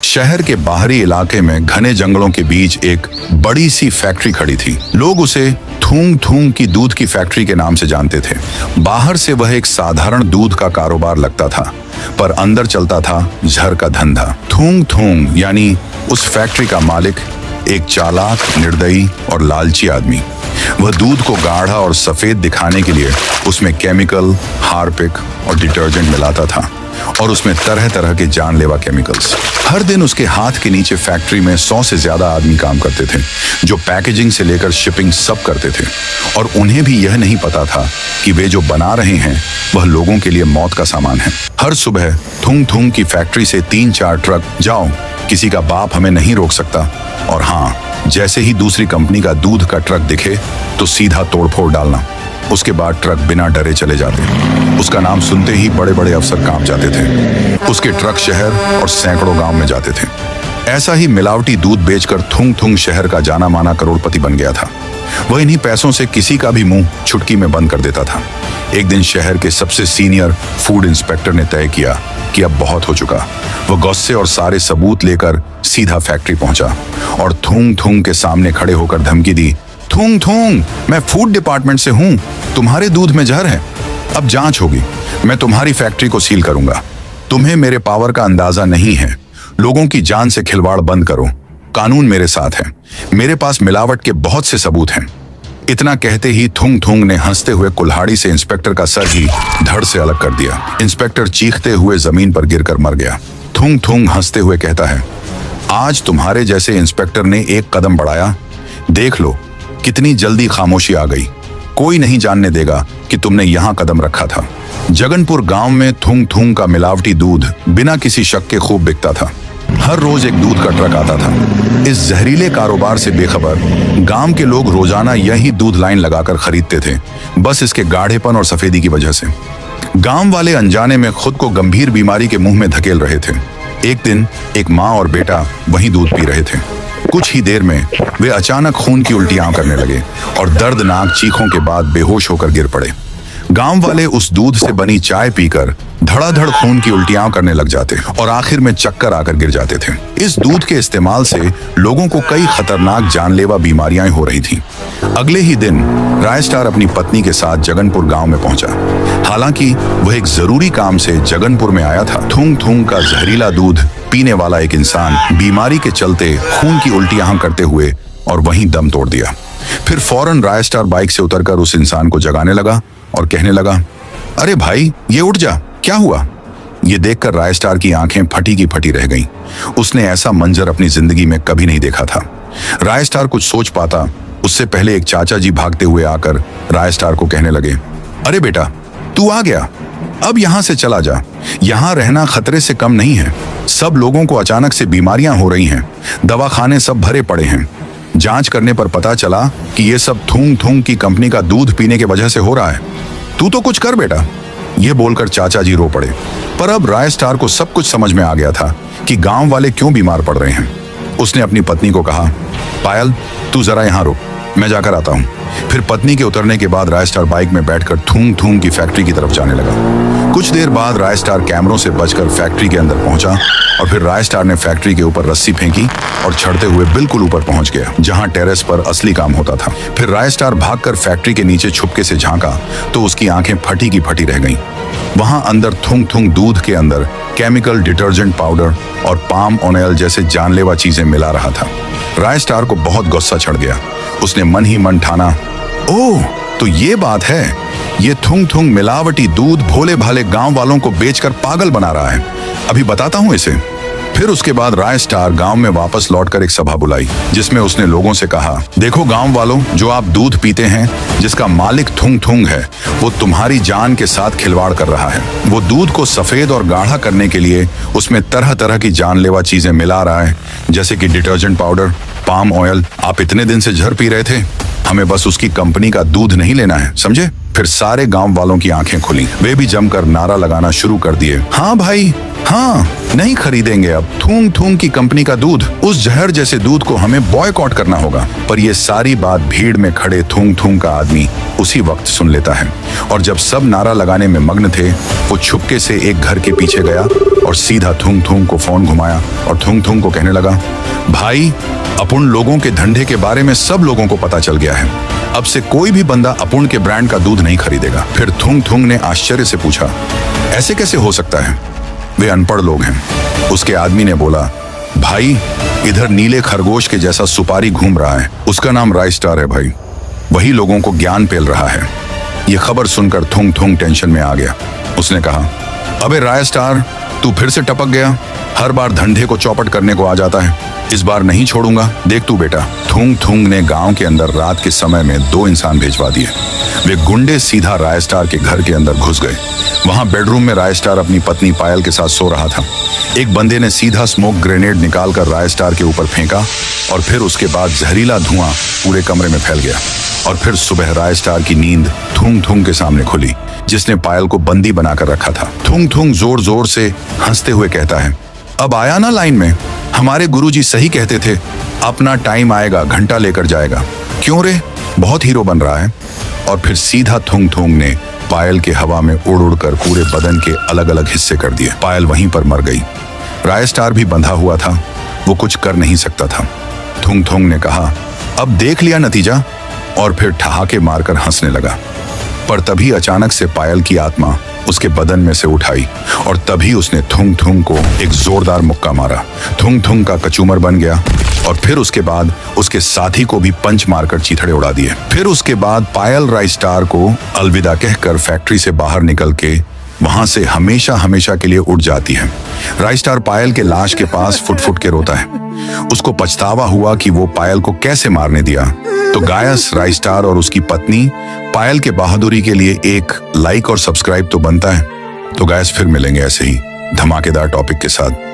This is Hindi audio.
शहर के बाहरी इलाके में घने जंगलों के बीच एक बड़ी सी फैक्ट्री खड़ी थी। लोग उसे थूंग थूंग की दूध की फैक्ट्री के नाम से जानते थे। बाहर से वह एक साधारण दूध का कारोबार लगता था, पर अंदर चलता था जहर का धंधा। थूंग थूंग यानी उस फैक्ट्री का मालिक एक चालाक, निर्दयी और लालची आदमी। वह दूध को गाढ़ा और सफेद दिखाने के लिए उसमें केमिकल, हार्पिक और डिटर्जेंट मिलाता था, और उसमें तरह तरह के जानलेवा केमिकल्स। हर दिन उसके हाथ के नीचे फैक्ट्री में 100 से ज्यादा आदमी काम करते थे, जो पैकेजिंग से लेकर शिपिंग सब करते थे। और उन्हें भी यह नहीं पता था कि वे जो बना रहे हैं वह लोगों के लिए मौत का सामान है। हर सुबह थूंग थूंग की फैक्ट्री से 3-4 ट्रक, जाओ, किसी का बाप हमें नहीं रोक सकता। और हाँ, जैसे ही दूसरी कंपनी का दूध का ट्रक दिखे तो सीधा तोड़फोड़ डालना। उसके बाद ट्रक बिना डरे चले जाते। उसका नाम सुनते ही बड़े बड़े अफसर कांप जाते थे। उसके ट्रक शहर और सैकड़ों गांव में जाते थे। ऐसा ही मिलावटी दूध बेचकर थुंग थुंग शहर का जाना माना करोड़पति बन गया था। वह इन्हीं पैसों से किसी का भी मुंह चुटकी में बंद कर देता था। एक दिन शहर के सबसे सीनियर फूड इंस्पेक्टर ने तय किया कि अब बहुत हो चुका। वह गुस्से और सारे सबूत लेकर सीधा फैक्ट्री पहुंचा और थूंग थूंग के सामने खड़े होकर धमकी दी, थूंग थूंग, मैं फूड डिपार्टमेंट से हूं, तुम्हारे दूध में जहर है। अब जांच होगी, मैं तुम्हारी फैक्ट्री को सील करूंगा। तुम्हें मेरे पावर का अंदाजा नहीं है। लोगों की जान से खिलवाड़ बंद करो, कानून मेरे साथ है। मेरे पास मिलावट के बहुत से सबूत हैं। इतना कहते ही थुंग थुंग ने हंसते हुए कुल्हाड़ी से इंस्पेक्टर का सर ही धड़ से अलग कर दिया। इंस्पेक्टर चीखते हुए जमीन पर गिरकर मर गया। थुंग थुंग हंसते हुए कहता है, आज तुम्हारे जैसे इंस्पेक्टर ने एक कदम बढ़ाया, देख लो कितनी जल्दी खामोशी आ गई। कोई नहीं जानने देगा कि तुमने यहां कदम रखा था। जगनपुर गांव में थुंग थुंग का मिलावटी दूध बिना किसी शक के खूब बिकता था। हर रोज एक दूध का ट्रक आता था। इस जहरीले कारोबार से बेखबर गांव के लोग रोजाना यही दूध लाइन लगाकर खरीदते थे, बस इसके गाढ़ेपन और सफेदी की वजह से। गांव वाले अनजाने में खुद को गंभीर बीमारी के मुंह में धकेल रहे थे। एक दिन एक माँ और बेटा वहीं दूध पी रहे थे। कुछ ही देर में वे अचानक खून की उल्टियां करने लगे और दर्दनाक चीखों के बाद बेहोश होकर गिर पड़े। गांव वाले उस दूध से बनी चाय पीकर धड़ाधड़ खून की उल्टियां करने लग जाते और आखिर में चक्कर आकर गिर जाते थे। इस दूध के इस्तेमाल से लोगों को कई खतरनाक जानलेवा बीमारियां हो रही थीं। अगले ही दिन राय स्टार अपनी पत्नी के साथ जगनपुर गांव में पहुंचा। हालांकि वह एक जरूरी काम से जगनपुर में आया था। थूंग थूंग का जहरीला दूध पीने वाला एक इंसान बीमारी के चलते खून की उल्टियां करते हुए और वहीं दम तोड़ दिया। फिर फौरन राय स्टार बाइक से उतरकर उस इंसान को जगाने लगा और कहने लगा, अरे भाई, ये उठ जा, क्या हुआ? ये देखकर राय स्टार की आंखें फटी की फटी रह गईं। उसने ऐसा मंजर अपनी जिंदगी में कभी नहीं देखा था। राय स्टार कुछ सोच पाता उससे पहले एक चाचा जी भागते हुए आकर राय स्टार को कहने लगे, अरे बेटा, तू आ गया, अब यहाँ से चला जा। यहाँ रहना खतरे से कम नहीं है। सब लोगों को अचानक से बीमारियां हो रही हैं। दवाखाने सब भरे पड़े हैं। जांच करने पर पता चला कि ये सब थूंग थूंग की कंपनी का दूध पीने की वजह से हो रहा है। तू तो कुछ कर बेटा। ये बोलकर चाचा जी रो पड़े। पर अब राय स्टार को सब कुछ समझ में आ गया था कि गांव वाले क्यों बीमार पड़ रहे हैं। उसने अपनी पत्नी को कहा, पायल, तू जरा यहाँ रुक, मैं जाकर आता हूँ। फिर पत्नी के उतरने के बाद राय स्टार बाइक में बैठकर थूंग थूंग की फैक्ट्री की तरफ जाने लगा। कुछ देर बाद राय स्टार कैमरों से बचकर फैक्ट्री के अंदर पहुंचा और फिर राय स्टार ने फैक्ट्री के ऊपर रस्सी फेंकी और चढ़ते हुए बिल्कुल ऊपर पहुंच गया, जहां टेरेस पर असली काम होता था। फिर राय स्टार भागकर फैक्ट्री के नीचे छुपके से झांका तो उसकी आंखें फटी की फटी रह गईं। वहां अंदर थुंग थुंग दूध के अंदर केमिकल, डिटर्जेंट पाउडर और पाम ऑयल जैसे जानलेवा चीजें मिला रहा था। राय स्टार को बहुत गुस्सा चढ़ गया। उसने मन ही मन ठाना, ओह, तो ये बात है, ये थुंग थुंग मिलावटी दूध भोले भाले गांव वालों को बेचकर पागल बना रहा है। अभी बताता हूं इसे। फिर उसके बाद राय स्टार गांव में वापस लौटकर एक सभा बुलाई, जिसमें उसने लोगों से कहा, देखो गांव वालों, जो आप दूध पीते हैं, जिसका मालिक थुंग थुंग है, वो तुम्हारी जान के साथ खिलवाड़ कर रहा है। वो दूध को सफेद और गाढ़ा करने के लिए उसमें तरह तरह की जानलेवा चीजें मिला रहा है, जैसे कि डिटर्जेंट पाउडर, पाम ऑयल आप इतने दिन से झर पी रहे थे, हमें बस उसकी कंपनी का दूध नहीं लेना है, समझे? फिर सारे गांव वालों की आंखें खुली। वे भी जमकर नारा लगाना शुरू कर दिए, हाँ भाई हाँ, नहीं खरीदेंगे अब थूंग थूंग की कंपनी का दूध। उस जहर जैसे दूध को हमें बॉयकॉट करना होगा। पर ये सारी बात भीड़ में खड़े थूंग थूंग का आदमी उसी वक्त सुन लेता है। और जब सब नारा लगाने में मग्न थे, वो छुपके से एक घर के पीछे गया और सीधा थूंग थूंग को फोन घुमाया और थूंग थूंग को कहने लगा, भाई अपुन लोगों के धंधे के बारे में सब लोगों को पता चल गया है। अब से कोई भी बंदा अपुन के ब्रांड का दूध नहीं खरीदेगा। फिर थूंग थूंग ने आश्चर्य से पूछा, ऐसे कैसे हो सकता है? वे अनपढ़ लोग हैं। उसके आदमी ने बोला, भाई इधर नीले खरगोश के जैसा सुपारी घूम रहा है, उसका नाम राय स्टार है भाई, वही लोगों को ज्ञान पेल रहा है। ये खबर सुनकर थूंग थूंग टेंशन में आ गया। उसने कहा, अबे राय स्टार, तू फिर से टपक गया। हर बार धंधे को चौपट करने को आ जाता है। इस बार नहीं छोड़ूंगा, देख तू बेटा। थूंग थूंग ने गांव के अंदर रात के समय में 2 इंसान भेजवा दिए। वे गुंडे सीधा राय स्टार के घर के अंदर घुस गए। वहां बेडरूम में राय स्टार अपनी पत्नी पायल के साथ सो रहा था। एक बंदे ने सीधा स्मोक ग्रेनेड निकालकर राय स्टार के ऊपर फेंका और फिर उसके बाद जहरीला धुआं पूरे कमरे में फैल गया। और फिर सुबह राय स्टार की नींद थूंग थूंग के सामने खुली, जिसने पायल को बंदी बनाकर रखा था। थूंग थूंग जोर जोर से हंसते हुए कहता है, अब आया ना लाइन में? हमारे गुरुजी सही कहते थे, अपना टाइम आएगा घंटा लेकर जाएगा। क्यों रे, बहुत हीरो बन रहा है। और फिर सीधा थूंग थूंग ने पायल के हवा में उड़ उड़कर पूरे बदन के अलग अलग हिस्से कर दिए। पायल वहीं पर मर गई। राय स्टार भी बंधा हुआ था, वो कुछ कर नहीं सकता था। थूंग थूंग ने कहा, अब देख लिया नतीजा, और फिर ठहाके मारकर हंसने लगा। पर तभी अचानक से पायल की आत्मा उसके बदन में से उठाई और तभी उसने थूंग थूंग को एक जोरदार मुक्का मारा। थूंग थूंग का कचूमर बन गया और फिर उसके बाद उसके साथी को भी पंच मारकर चीथड़े उड़ा दिए। फिर उसके बाद पायल राय स्टार को अलविदा कहकर फैक्ट्री से बाहर निकल के वहां से हमेशा हमेशा के लिए उड़ जाती है। राय स्टार पायल के लाश के पास फुट फुट के रोता है। उसको पछतावा हुआ कि वो पायल को कैसे मारने दिया। तो गायस राय स्टार और उसकी पत्नी पायल के बहादुरी के लिए एक लाइक और सब्सक्राइब तो बनता है। तो गायस फिर मिलेंगे ऐसे ही धमाकेदार टॉपिक के साथ।